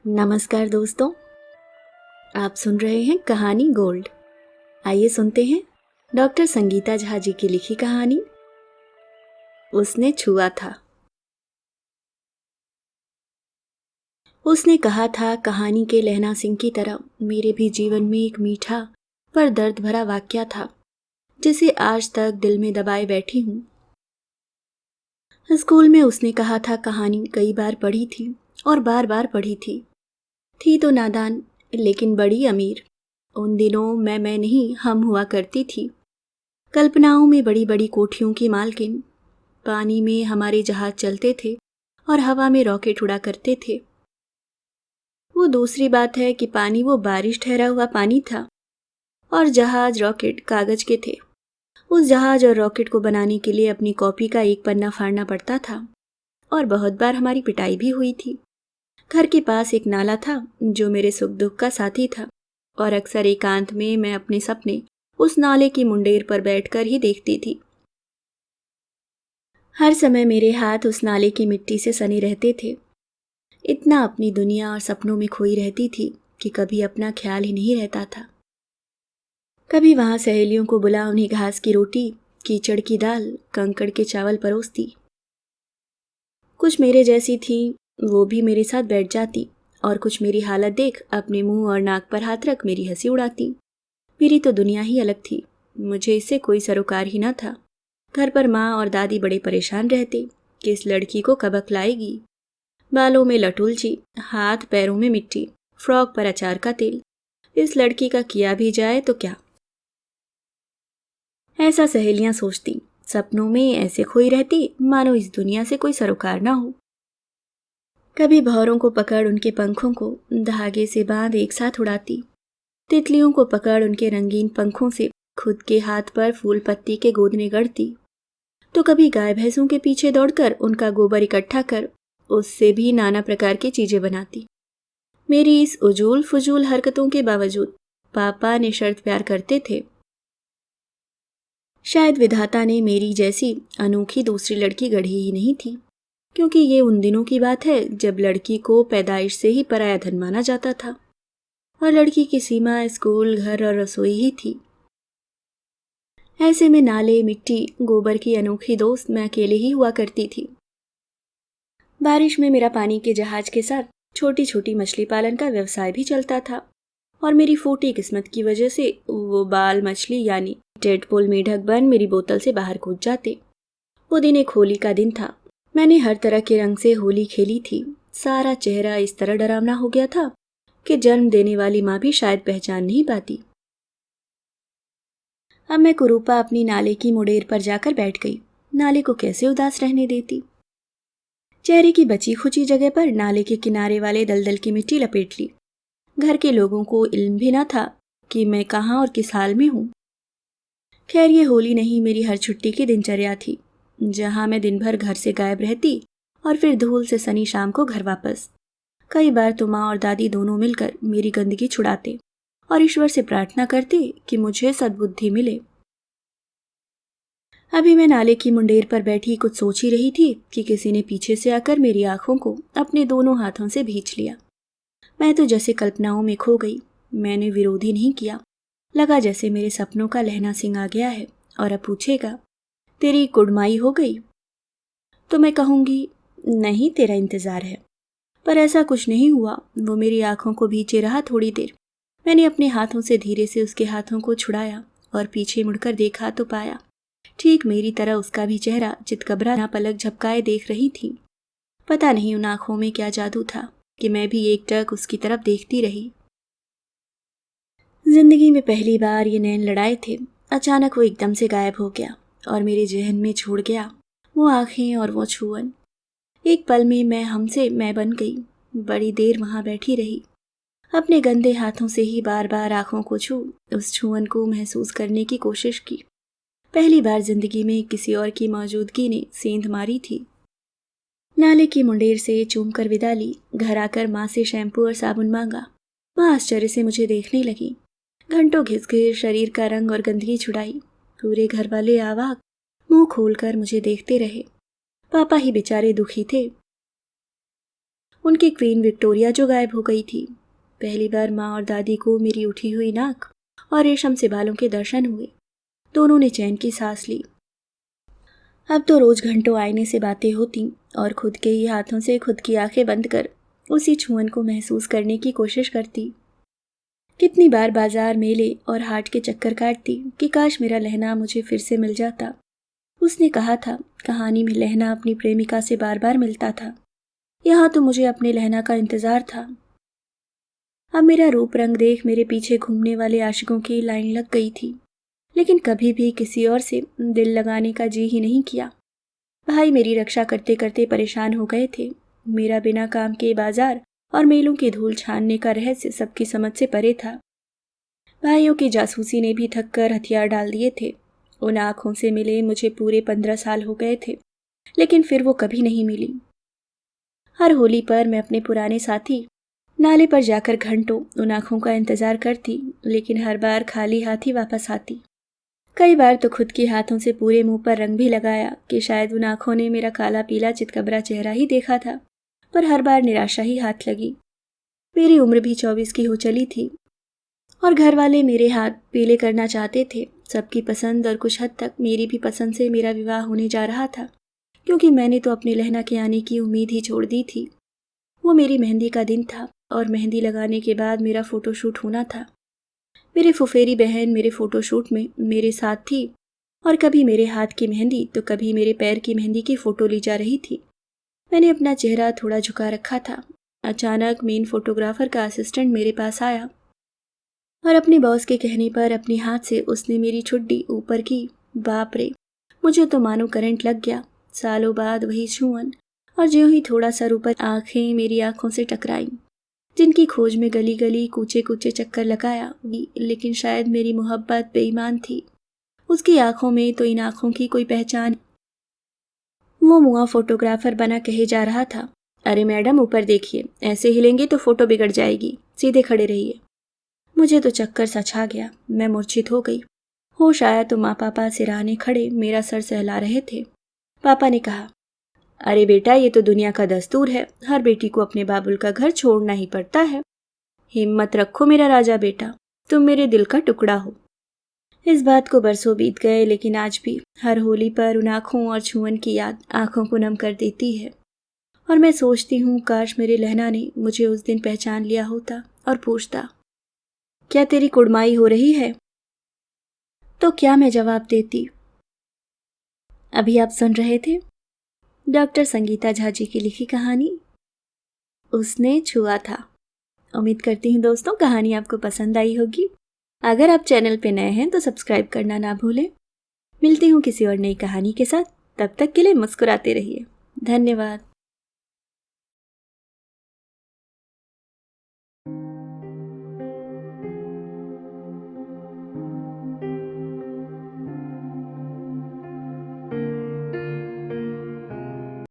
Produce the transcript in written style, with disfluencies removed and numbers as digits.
नमस्कार दोस्तों, आप सुन रहे हैं कहानी गोल्ड। आइए सुनते हैं डॉक्टर संगीता झा जी की लिखी कहानी उसने छुआ था। उसने कहा था, कहानी के लहना सिंह की तरह मेरे भी जीवन में एक मीठा पर दर्द भरा वाकया था जिसे आज तक दिल में दबाए बैठी हूँ। स्कूल में उसने कहा था, कहानी कई बार पढ़ी थी और बार बार पढ़ी थी तो नादान लेकिन बड़ी अमीर। उन दिनों मैं नहीं हम हुआ करती थी, कल्पनाओं में बड़ी बड़ी कोठियों की मालकिन। पानी में हमारे जहाज चलते थे और हवा में रॉकेट उड़ा करते थे। वो दूसरी बात है कि पानी वो बारिश ठहरा हुआ पानी था और जहाज रॉकेट कागज के थे। उस जहाज और रॉकेट को बनाने के लिए अपनी कॉपी का एक पन्ना फाड़ना पड़ता था और बहुत बार हमारी पिटाई भी हुई थी। घर के पास एक नाला था जो मेरे सुख दुख का साथी था और अक्सर एकांत में मैं अपने सपने उस नाले की मुंडेर पर बैठकर ही देखती थी। हर समय मेरे हाथ उस नाले की मिट्टी से सने रहते थे। इतना अपनी दुनिया और सपनों में खोई रहती थी कि कभी अपना ख्याल ही नहीं रहता था। कभी वहां सहेलियों को बुला उन्हें घास की रोटी, कीचड़ की दाल, कंकड़ के चावल परोसती। कुछ मेरे जैसी थी, वो भी मेरे साथ बैठ जाती और कुछ मेरी हालत देख अपने मुंह और नाक पर हाथ रख मेरी हंसी उड़ाती। मेरी तो दुनिया ही अलग थी, मुझे इससे कोई सरोकार ही न था। घर पर माँ और दादी बड़े परेशान रहते कि इस लड़की को कब अकलाएगी। बालों में लटुलची, हाथ पैरों में मिट्टी, फ्रॉक पर अचार का तेल। इस लड़की का किया भी जाए तो क्या। ऐसा सहेलियां सोचती, सपनों में ऐसे खोई रहती मानो इस दुनिया से कोई सरोकार ना हो। कभी भौरों को पकड़ उनके पंखों को धागे से बांध एक साथ उड़ाती, तितलियों को पकड़ उनके रंगीन पंखों से खुद के हाथ पर फूल पत्ती के गोदने गढ़ती, तो कभी गाय भैंसों के पीछे दौड़कर उनका गोबर इकट्ठा कर उससे भी नाना प्रकार की चीजें बनाती। मेरी इस उजूल फुजूल हरकतों के बावजूद पापा निशर्त प्यार करते थे। शायद विधाता ने मेरी जैसी अनोखी दूसरी लड़की गढ़ी ही नहीं थी, क्योंकि ये उन दिनों की बात है जब लड़की को पैदाइश से ही पराया धन माना जाता था और लड़की की सीमा स्कूल, घर और रसोई ही थी। ऐसे में नाले, मिट्टी, गोबर की अनोखी दोस्त मैं अकेले ही हुआ करती थी। बारिश में मेरा पानी के जहाज के साथ छोटी छोटी मछली पालन का व्यवसाय भी चलता था और मेरी फूटी किस्मत की वजह से वो बाल मछली यानी टेडपोल मेढक बन मेरी बोतल से बाहर कूद जाते। वो दिन एक होली का दिन था। मैंने हर तरह के रंग से होली खेली थी। सारा चेहरा इस तरह डरावना हो गया था कि जन्म देने वाली माँ भी शायद पहचान नहीं पाती। अब मैं कुरूपा अपनी नाले की मुडेर पर जाकर बैठ गई। नाले को कैसे उदास रहने देती। चेहरे की बची खुची जगह पर नाले के किनारे वाले दलदल की मिट्टी लपेट ली। घर के लोगों को इल्म भी न था कि मैं कहाँ और किस हाल में हूँ। खैर, ये होली नहीं, मेरी हर छुट्टी की दिनचर्या थी, जहाँ मैं दिन भर घर से गायब रहती और फिर धूल से सनी शाम को घर वापस। कई बार तो माँ और दादी दोनों मिलकर मेरी गंदगी छुड़ाते और ईश्वर से प्रार्थना करते कि मुझे सद्बुद्धि मिले। अभी मैं नाले की मुंडेर पर बैठी कुछ सोच ही रही थी कि किसी ने पीछे से आकर मेरी आंखों को अपने दोनों हाथों से भींच लिया। मैं तो जैसे कल्पनाओं में खो गई। मैंने विरोध ही नहीं किया। लगा जैसे मेरे सपनों का लहना सिंह आ गया है और अब पूछेगा, तेरी कुड़माई हो गई? तो मैं कहूँगी, नहीं, तेरा इंतजार है। पर ऐसा कुछ नहीं हुआ। वो मेरी आंखों को भींचे रहा थोड़ी देर। मैंने अपने हाथों से धीरे से उसके हाथों को छुड़ाया और पीछे मुड़कर देखा तो पाया ठीक मेरी तरह उसका भी चेहरा चितकबरा ना पलक झपकाए देख रही थी। पता नहीं उन आंखों में क्या जादू था कि मैं भी एकटक उसकी तरफ देखती रही। जिंदगी में पहली बार ये नैन लड़ाए थे। अचानक वो एकदम से गायब हो गया और मेरे जहन में छोड़ गया वो आंखें और वो छुअन। एक पल में मैं बन गई। बड़ी देर वहां बैठी रही, अपने गंदे हाथों से ही बार बार आंखों को छू उस छुअन को महसूस करने की कोशिश की। पहली बार जिंदगी में किसी और की मौजूदगी ने सेंध मारी थी। नाले की मुंडेर से चूम कर विदा ली। घर आकर माँ से शैम्पू और साबुन मांगा। माँ आश्चर्य से मुझे देखने लगी। घंटों घिस घिर शरीर का रंग और गंदगी छुड़ाई। पूरे घर वाले आवाक मुंह खोलकर मुझे देखते रहे। पापा ही बेचारे दुखी थे। उनकी क्वीन विक्टोरिया जो गायब हो गई थी। पहली बार माँ और दादी को मेरी उठी हुई नाक और रेशम से बालों के दर्शन हुए। दोनों ने चैन की सांस ली। अब तो रोज घंटों आईने से बातें होती और खुद के ही हाथों से खुद की आंखें बंद कर उसी छुअन को महसूस करने की कोशिश करती। कितनी बार बाजार, मेले और हाट के चक्कर काटती कि काश मेरा लहना मुझे फिर से मिल जाता। उसने कहा था कहानी में लहना अपनी प्रेमिका से बार बार मिलता था। यहाँ तो मुझे अपने लहना का इंतजार था। अब मेरा रूप रंग देख मेरे पीछे घूमने वाले आशिकों की लाइन लग गई थी, लेकिन कभी भी किसी और से दिल लगाने का जी ही नहीं किया। भाई मेरी रक्षा करते करते परेशान हो गए थे। मेरा बिना काम के बाजार और मेलों की धूल छानने का रहस्य सबकी समझ से परे था। भाइयों की जासूसी ने भी थक कर हथियार डाल दिए थे। उन आँखों से मिले मुझे पूरे 15 साल हो गए थे, लेकिन फिर वो कभी नहीं मिली। हर होली पर मैं अपने पुराने साथी नाले पर जाकर घंटों उन आँखों का इंतजार करती, लेकिन हर बार खाली हाथ ही वापस आती। कई बार तो खुद के हाथों से पूरे मुंह पर रंग भी लगाया कि शायद उन आँखों ने मेरा काला पीला चितकबरा चेहरा ही देखा था, पर हर बार निराशा ही हाथ लगी। मेरी उम्र भी 24 की हो चली थी और घर वाले मेरे हाथ पीले करना चाहते थे। सबकी पसंद और कुछ हद तक मेरी भी पसंद से मेरा विवाह होने जा रहा था, क्योंकि मैंने तो अपने लहना के आने की उम्मीद ही छोड़ दी थी। वो मेरी मेहंदी का दिन था और मेहंदी लगाने के बाद मेरा फोटोशूट होना था। मेरी फुफेरी बहन मेरे फोटोशूट में मेरे साथ थी और कभी मेरे हाथ की मेहंदी तो कभी मेरे पैर की मेहंदी की फ़ोटो ली जा रही थी। मैंने अपना चेहरा थोड़ा झुका रखा था। अचानक मेन फोटोग्राफर का असिस्टेंट मेरे पास आया और अपने बॉस के कहने पर अपने हाथ से उसने मेरी छुड्डी ऊपर की। बाप रे, मुझे तो मानो करंट लग गया। सालों बाद वही छुअन, और ज्यों ही थोड़ा सा ऊपर आंखें मेरी आंखों से टकराईं, जिनकी खोज में गली गली कूचे कूचे चक्कर लगाया। लेकिन शायद मेरी मोहब्बत बेईमान थी। उसकी आंखों में तो इन आंखों की कोई पहचान। वो मुआ फोटोग्राफर बना कहे जा रहा था, अरे मैडम ऊपर देखिए, ऐसे हिलेंगे तो फोटो बिगड़ जाएगी, सीधे खड़े रहिए। मुझे तो चक्कर सा छा गया। मैं मूर्छित हो गई। होश आया तो माँ पापा सिरहाने खड़े मेरा सर सहला रहे थे। पापा ने कहा, अरे बेटा, ये तो दुनिया का दस्तूर है, हर बेटी को अपने बाबुल का घर छोड़ना ही पड़ता है। हिम्मत रखो मेरा राजा बेटा, तुम मेरे दिल का टुकड़ा हो। इस बात को बरसों बीत गए, लेकिन आज भी हर होली पर उन आँखों और छुअन की याद आँखों को नम कर देती है। और मैं सोचती हूँ काश मेरे लहना ने मुझे उस दिन पहचान लिया होता और पूछता, क्या तेरी कुड़माई हो रही है? तो क्या मैं जवाब देती? अभी आप सुन रहे थे डॉक्टर संगीता झा जी की लिखी कहानी उसने छुआ था। उम्मीद करती हूँ दोस्तों कहानी आपको पसंद आई होगी। अगर आप चैनल पे नए हैं तो सब्सक्राइब करना ना भूलें। मिलती हूँ किसी और नई कहानी के साथ, तब तक के लिए मुस्कुराते रहिए। धन्यवाद।